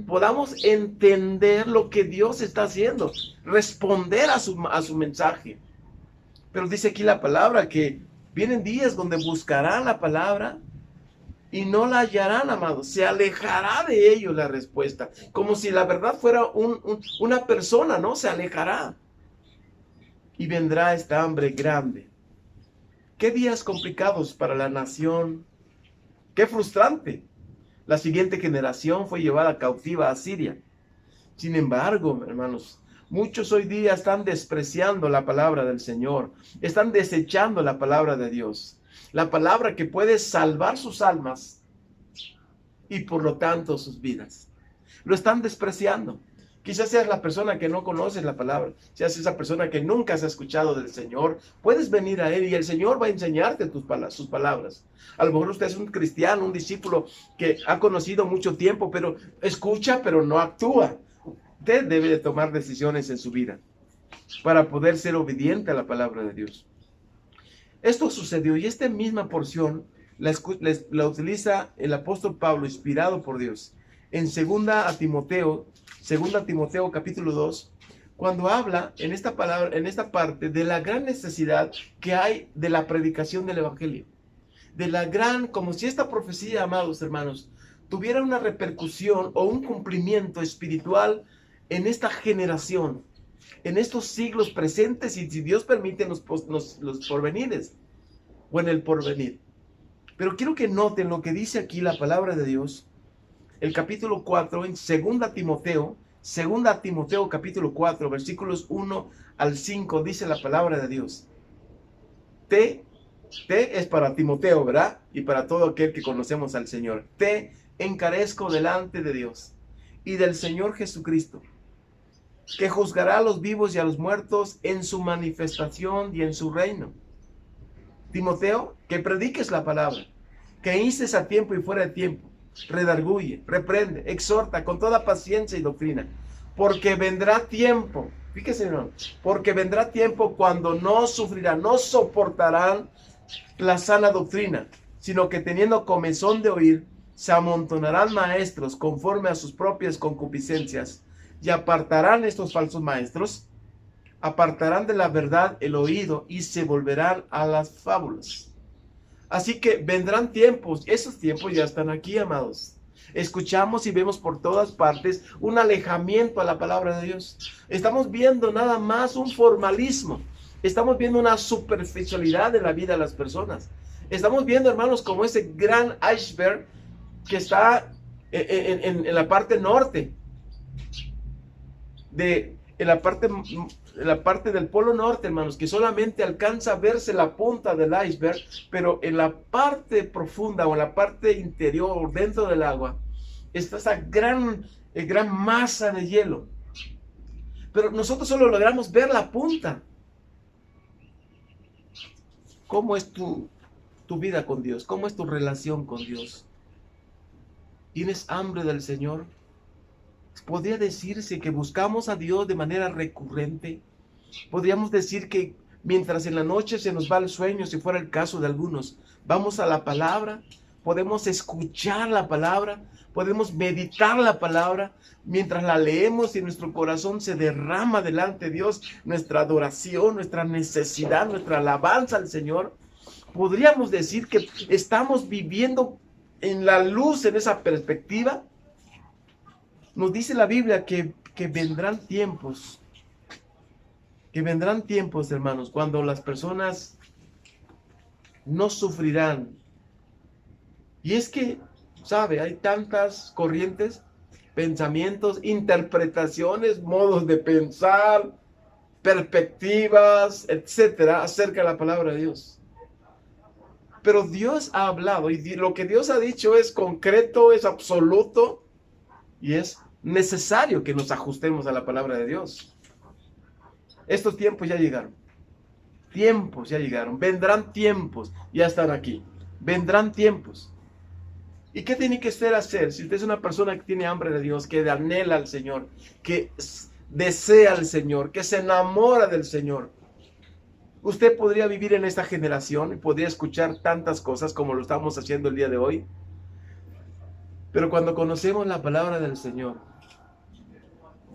podamos entender lo que Dios está haciendo, responder a su mensaje. Pero dice aquí la palabra que vienen días donde buscarán la palabra y no la hallarán, amados. Se alejará de ellos la respuesta. Como si la verdad fuera una persona, ¿no? Se alejará. Y vendrá esta hambre grande. Qué días complicados para la nación. Qué frustrante. La siguiente generación fue llevada cautiva a Siria. Sin embargo, hermanos, muchos hoy día están despreciando la palabra del Señor. Están desechando la palabra de Dios. La palabra que puede salvar sus almas y por lo tanto sus vidas. Lo están despreciando. Quizás seas la persona que no conoces la palabra. Seas esa persona que nunca has escuchado del Señor. Puedes venir a Él y el Señor va a enseñarte sus palabras. A lo mejor usted es un cristiano, un discípulo que ha conocido mucho tiempo, pero escucha, pero no actúa. Usted debe de tomar decisiones en su vida para poder ser obediente a la palabra de Dios. Esto sucedió y esta misma porción la utiliza el apóstol Pablo, inspirado por Dios, en 2 Timoteo capítulo 2, cuando habla en esta parte de la gran necesidad que hay de la predicación del evangelio. Como si esta profecía, amados hermanos, tuviera una repercusión o un cumplimiento espiritual en esta generación, en estos siglos presentes y, si Dios permite, los porvenires o en el porvenir. Pero quiero que noten lo que dice aquí la palabra de Dios, el capítulo 4, en 2 Timoteo capítulo 4, versículos 1 al 5, dice la palabra de Dios. T es para Timoteo, ¿verdad? Y para todo aquel que conocemos al Señor. Te encarezco delante de Dios y del Señor Jesucristo, que juzgará a los vivos y a los muertos en su manifestación y en su reino. Timoteo, que prediques la palabra, que instes a tiempo y fuera de tiempo, redarguye, reprende, exhorta con toda paciencia y doctrina, porque vendrá tiempo, fíjese, hermano, porque vendrá tiempo cuando no sufrirán, no soportarán la sana doctrina, sino que teniendo comezón de oír, se amontonarán maestros conforme a sus propias concupiscencias, y apartarán estos falsos maestros, apartarán de la verdad el oído y se volverán a las fábulas. Así que vendrán tiempos, esos tiempos ya están aquí, amados. Escuchamos y vemos por todas partes un alejamiento a la palabra de Dios. Estamos viendo nada más un formalismo. Estamos viendo una superficialidad en la vida de las personas. Estamos viendo, hermanos, como ese gran iceberg que está en la parte norte. En la parte del polo norte, hermanos, que solamente alcanza a verse la punta del iceberg, pero en la parte profunda o en la parte interior, dentro del agua, está esa gran masa de hielo. Pero nosotros solo logramos ver la punta. ¿Cómo es tu vida con Dios? ¿Cómo es tu relación con Dios? ¿Tienes hambre del Señor? Podría decirse que buscamos a Dios de manera recurrente. Podríamos decir que mientras en la noche se nos va el sueño, si fuera el caso de algunos, vamos a la palabra. podemos escuchar la palabra, podemos meditar la palabra, mientras la leemos y nuestro corazón se derrama delante de Dios, nuestra adoración, nuestra necesidad, nuestra alabanza al Señor. Podríamos decir que estamos viviendo en la luz, en esa perspectiva. Nos dice la Biblia que vendrán tiempos, hermanos, cuando las personas no sufrirán. Y es que, ¿sabe? Hay tantas corrientes, pensamientos, interpretaciones, modos de pensar, perspectivas, etcétera, acerca de la palabra de Dios. Pero Dios ha hablado y lo que Dios ha dicho es concreto, es absoluto y es necesario que nos ajustemos a la palabra de Dios. Estos tiempos ya llegaron. Vendrán tiempos, ya están aquí. Vendrán tiempos. ¿Y qué tiene que usted hacer? Si usted es una persona que tiene hambre de Dios, que anhela al Señor, que desea al Señor, que se enamora del Señor, usted podría vivir en esta generación y podría escuchar tantas cosas como lo estamos haciendo el día de hoy. Pero cuando conocemos la palabra del Señor,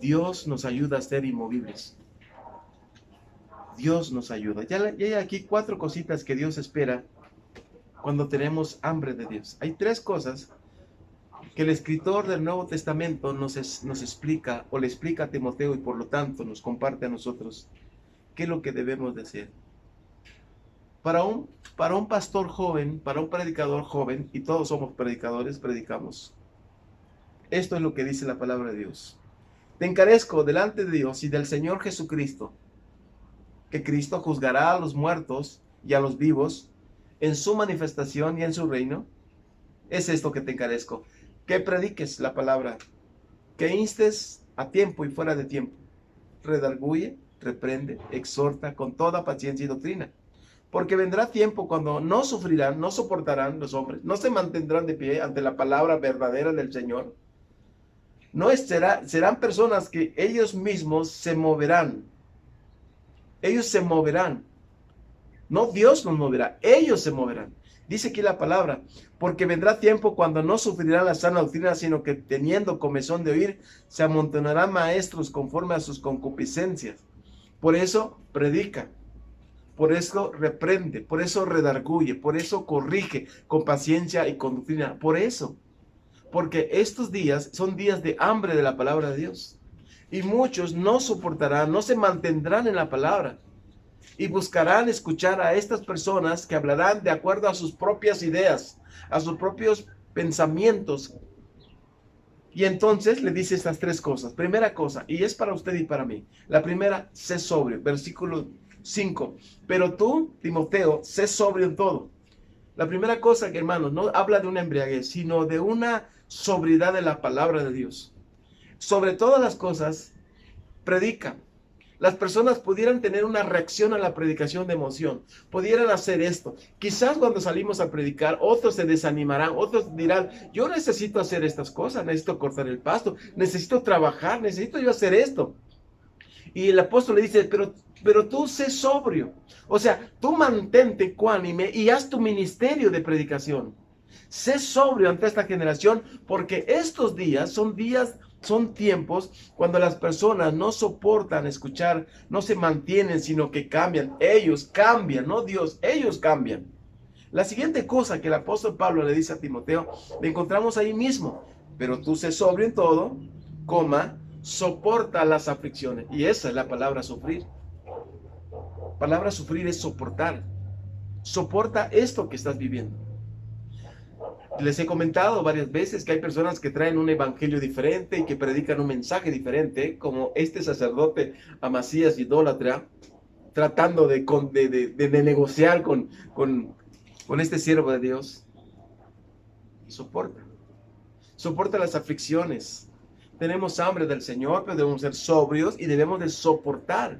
Dios nos ayuda a ser inmovibles. Dios nos ayuda. Ya hay aquí 4 cositas que Dios espera cuando tenemos hambre de Dios. Hay 3 cosas que el escritor del Nuevo Testamento nos explica, o le explica a Timoteo, y por lo tanto nos comparte a nosotros qué es lo que debemos de hacer. Para un pastor joven, para un predicador joven, y todos somos predicadores, predicamos. Esto es lo que dice la palabra de Dios. Te encarezco delante de Dios y del Señor Jesucristo, que Cristo juzgará a los muertos y a los vivos en su manifestación y en su reino. Es esto que te encarezco, que prediques la palabra, que instes a tiempo y fuera de tiempo, redarguye, reprende, exhorta con toda paciencia y doctrina. Porque vendrá tiempo cuando no sufrirán, no soportarán los hombres, no se mantendrán de pie ante la palabra verdadera del Señor. Serán personas que ellos mismos se moverán. Ellos se moverán. No Dios nos moverá, ellos se moverán. Dice aquí la palabra, porque vendrá tiempo cuando no sufrirán la sana doctrina, sino que teniendo comezón de oír, se amontonarán maestros conforme a sus concupiscencias. Por eso predica, por eso reprende, por eso redarguye, por eso corrige con paciencia y con doctrina. Por eso, porque estos días son días de hambre de la palabra de Dios. Y muchos no soportarán, no se mantendrán en la palabra. Y buscarán escuchar a estas personas que hablarán de acuerdo a sus propias ideas, a sus propios pensamientos. Y entonces le dice estas 3 cosas. Primera cosa, y es para usted y para mí. La primera, sé sobrio. Versículo 5. Pero tú, Timoteo, sé sobrio en todo. La primera cosa, que hermanos, no habla de una embriaguez, sino de una sobriedad de la palabra de Dios. Sobre todas las cosas, predica. Las personas pudieran tener una reacción a la predicación de emoción, pudieran hacer esto. Quizás cuando salimos a predicar, otros se desanimarán, otros dirán, yo necesito hacer estas cosas, necesito cortar el pasto, necesito trabajar, necesito yo hacer esto. Y el apóstol le dice, pero tú sé sobrio. O sea, tú mantente ecuánime y haz tu ministerio de predicación. Sé sobrio ante esta generación, porque estos días son tiempos cuando las personas no soportan escuchar, no se mantienen, sino que cambian. Ellos cambian, no Dios, ellos cambian. La siguiente cosa que el apóstol Pablo le dice a Timoteo, la encontramos ahí mismo. Pero tú sé sobrio en todo, soporta las aflicciones. Y esa es la palabra sufrir. Palabra sufrir es soportar. Soporta esto que estás viviendo. Les he comentado varias veces que hay personas que traen un evangelio diferente y que predican un mensaje diferente, como este sacerdote Amasías idólatra, tratando de negociar con este siervo de Dios. Soporta las aflicciones. Tenemos hambre del Señor, pero debemos ser sobrios y debemos de soportar.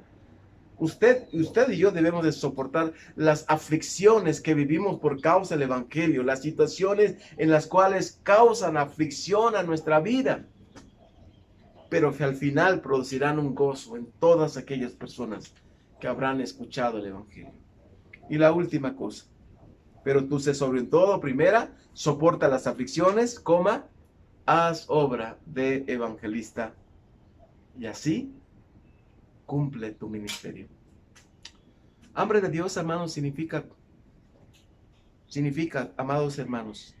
Usted y yo debemos de soportar las aflicciones que vivimos por causa del evangelio, las situaciones en las cuales causan aflicción a nuestra vida, pero que al final producirán un gozo en todas aquellas personas que habrán escuchado el evangelio. Y la última cosa, Pero tú sé sobrio en todo. Primera, soporta las aflicciones, coma, haz obra de evangelista. Y así cumple tu ministerio. Hambre de Dios, hermanos, significa, amados hermanos,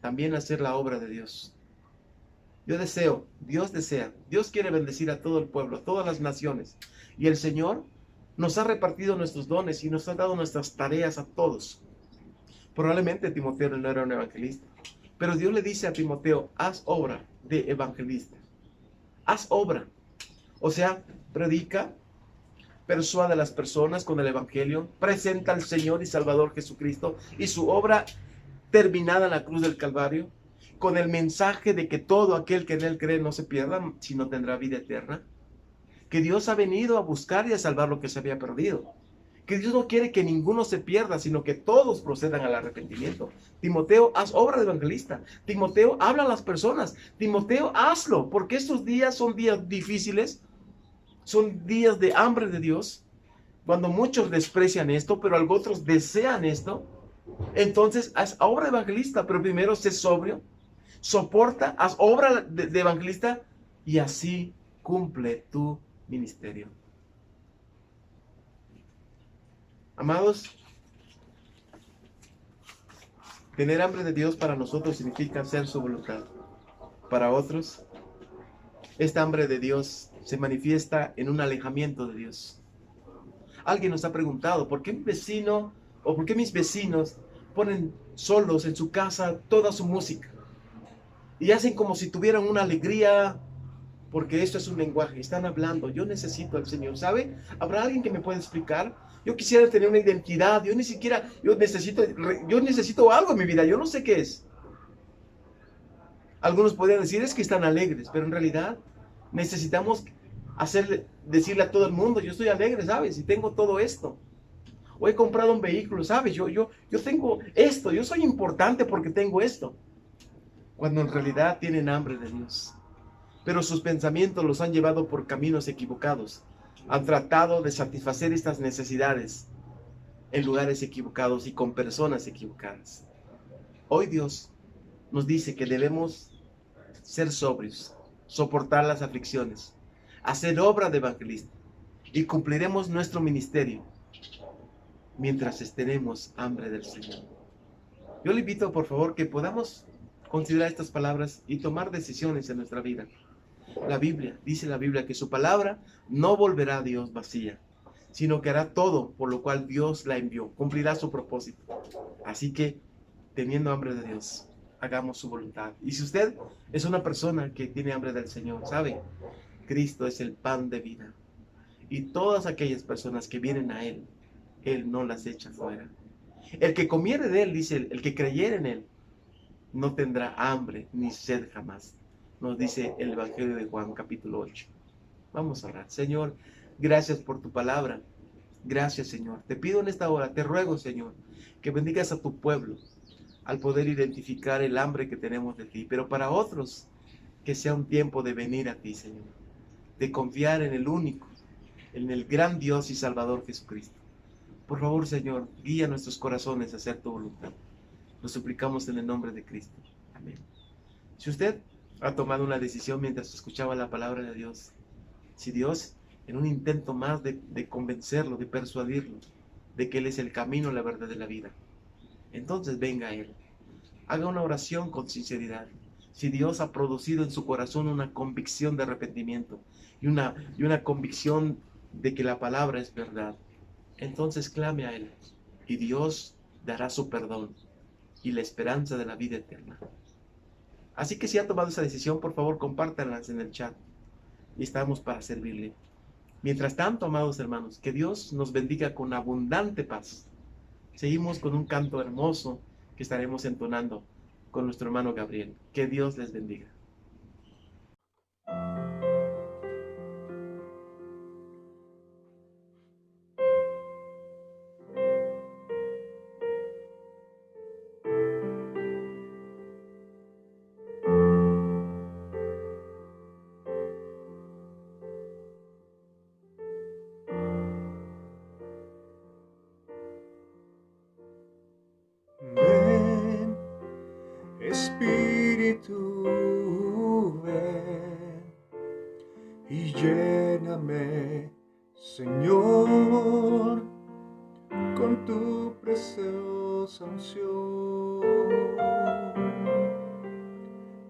también hacer la obra de Dios. Yo deseo, Dios desea, Dios quiere bendecir a todo el pueblo, a todas las naciones. Y el Señor nos ha repartido nuestros dones y nos ha dado nuestras tareas a todos. Probablemente Timoteo no era un evangelista, pero Dios le dice a Timoteo, haz obra de evangelista. Haz obra. O sea, predica, persuade a las personas con el evangelio, presenta al Señor y Salvador Jesucristo y su obra terminada en la cruz del Calvario, con el mensaje de que todo aquel que en él cree no se pierda, sino tendrá vida eterna. Que Dios ha venido a buscar y a salvar lo que se había perdido. Que Dios no quiere que ninguno se pierda, sino que todos procedan al arrepentimiento. Timoteo, haz obra de evangelista. Timoteo, habla a las personas. Timoteo, hazlo, porque estos días son días difíciles, son días de hambre de Dios, cuando muchos desprecian esto, pero algunos otros desean esto. Entonces, haz obra de evangelista, pero primero sé sobrio, soporta, haz obra de evangelista y así cumple tu ministerio. Amados, tener hambre de Dios para nosotros significa hacer su voluntad. Para otros, esta hambre de Dios se manifiesta en un alejamiento de Dios. Alguien nos ha preguntado, ¿por qué mi vecino o por qué mis vecinos ponen solos en su casa toda su música? Y hacen como si tuvieran una alegría, porque esto es un lenguaje, están hablando, yo necesito al Señor, ¿sabe? ¿Habrá alguien que me pueda explicar? Yo quisiera tener una identidad, yo necesito algo en mi vida, yo no sé qué es. Algunos podrían decir, es que están alegres, pero en realidad necesitamos decirle a todo el mundo, yo estoy alegre, ¿sabes? Y tengo todo esto. O he comprado un vehículo, ¿sabes? Yo tengo esto, yo soy importante porque tengo esto. Cuando en realidad tienen hambre de Dios. Pero sus pensamientos los han llevado por caminos equivocados. Han tratado de satisfacer estas necesidades en lugares equivocados y con personas equivocadas. Hoy Dios nos dice que debemos ser sobrios, soportar las aflicciones, hacer obra de evangelista y cumpliremos nuestro ministerio mientras tenemos hambre del Señor. Yo le invito, por favor, que podamos considerar estas palabras y tomar decisiones en nuestra vida. Dice la Biblia que su palabra no volverá a Dios vacía, sino que hará todo por lo cual Dios la envió, cumplirá su propósito. Así que, teniendo hambre de Dios, hagamos su voluntad. Y si usted es una persona que tiene hambre del Señor, sabe, Cristo es el pan de vida. Y todas aquellas personas que vienen a Él no las echa fuera. El que comiere de Él, dice, el que creyere en Él, no tendrá hambre ni sed jamás. Nos dice el Evangelio de Juan, capítulo 8. Vamos a orar. Señor, gracias por tu palabra. Gracias, Señor. Te pido en esta hora, te ruego, Señor, que bendigas a tu pueblo al poder identificar el hambre que tenemos de ti. Pero para otros, que sea un tiempo de venir a ti, Señor. De confiar en el único, en el gran Dios y Salvador Jesucristo. Por favor, Señor, guía nuestros corazones a hacer tu voluntad. Lo suplicamos en el nombre de Cristo. Amén. Si usted ha tomado una decisión mientras escuchaba la palabra de Dios, si Dios, en un intento más de convencerlo, de persuadirlo, de que Él es el camino, la verdad de la vida, entonces venga a Él. Haga una oración con sinceridad. Si Dios ha producido en su corazón una convicción de arrepentimiento y una convicción de que la palabra es verdad, entonces clame a Él y Dios dará su perdón y la esperanza de la vida eterna. Así que si ha tomado esa decisión, por favor, compártanlas en el chat y estamos para servirle. Mientras tanto, amados hermanos, que Dios nos bendiga con abundante paz. Seguimos con un canto hermoso que estaremos entonando con nuestro hermano Gabriel. Que Dios les bendiga. Espíritu, ven y lléname, Señor, con tu preciosa unción.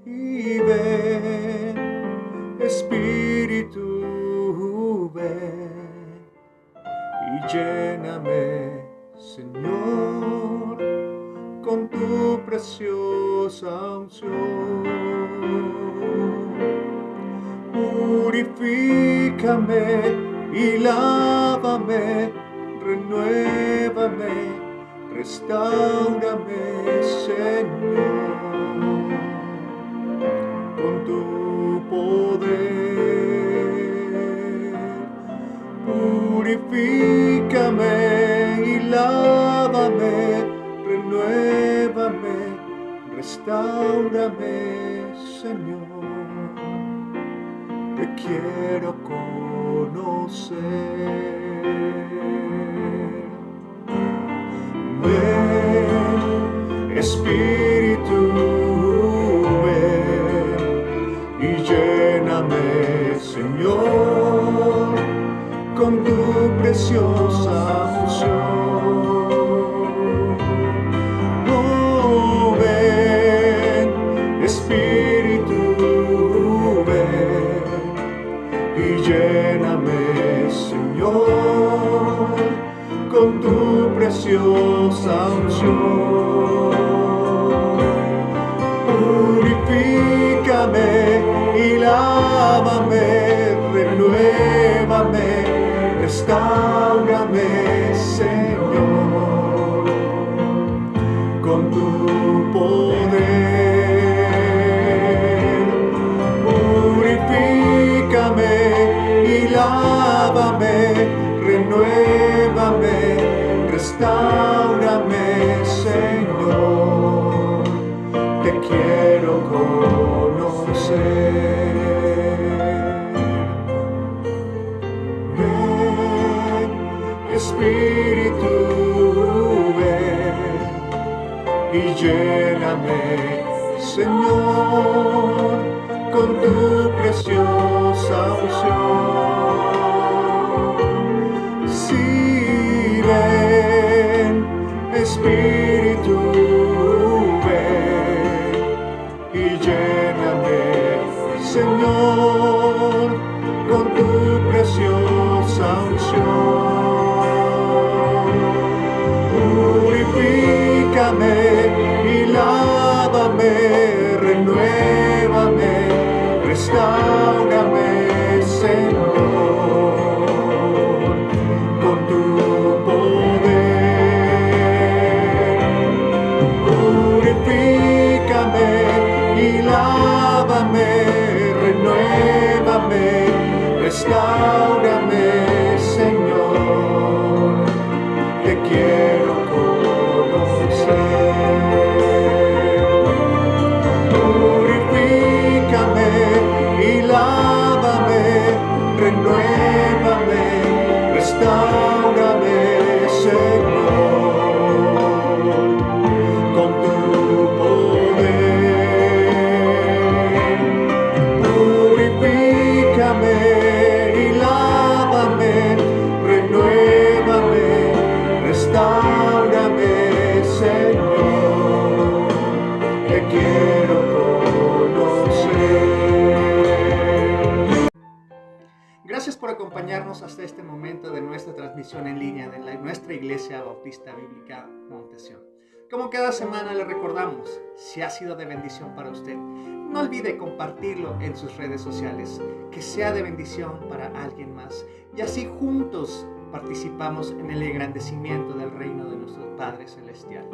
Y ven, Espíritu, ven y lléname, Señor, con tu preciosa unción. Purifícame y lávame, renuévame, restáurame, Señor, con tu poder. Purifícame y lávame, renuévame, restáurame, Señor. Te quiero conocer. Ven, Espíritu, ven y lléname, Señor, con tu preciosa unción. Oh, ven, Espíritu, ven y lléname, Señor, con tu preciosa unción. Purifícame y lávame, renuévame, restáurame, Señor, con tu poder. Purifícame y lávame, renuévame, restáurame, Señor. Te quiero conocer. Ven, Espíritu, ven y lléname, Señor, con tu preciosa unción. Sí, ven, Espíritu, ven y lléname, Señor, con tu preciosa unción. Purifícame y lávame, renuévame, restáurame, Señor, con tu poder. Purifícame y lávame, renuévame, restáurame, Señor. Te quiero conocer. Purifícame y lávame, renuévame, restáurame, Señor, con tu poder. Purifícame y lávame, renuévame, restáurame, Señor. Te quiero conocer. Gracias por acompañarnos hasta este momento de nuestra transmisión en línea de nuestra Iglesia Bautista Bíblica Montesión. Como cada semana le recordamos, si ha sido de bendición para usted, no olvide compartirlo en sus redes sociales, que sea de bendición para alguien más, y así juntos participamos en el engrandecimiento del reino de nuestro Padre Celestial.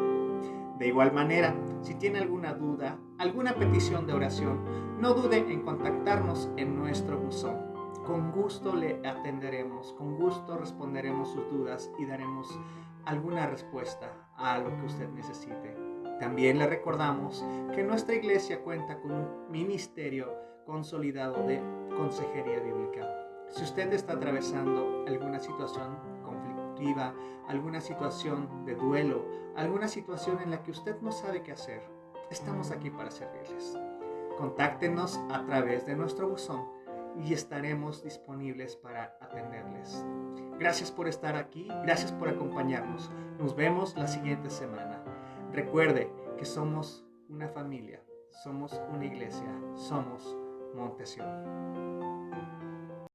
De igual manera, si tiene alguna duda, alguna petición de oración, no dude en contactarnos en nuestro buzón. Con gusto le atenderemos, con gusto responderemos sus dudas y daremos alguna respuesta a lo que usted necesite. También le recordamos que nuestra iglesia cuenta con un ministerio consolidado de consejería bíblica. Si usted está atravesando alguna situación conflictiva, alguna situación de duelo, alguna situación en la que usted no sabe qué hacer, estamos aquí para servirles. Contáctenos a través de nuestro buzón y estaremos disponibles para atenderles. Gracias por estar aquí, gracias por acompañarnos. Nos vemos la siguiente semana. Recuerde que somos una familia, somos una iglesia, somos Monte Sion.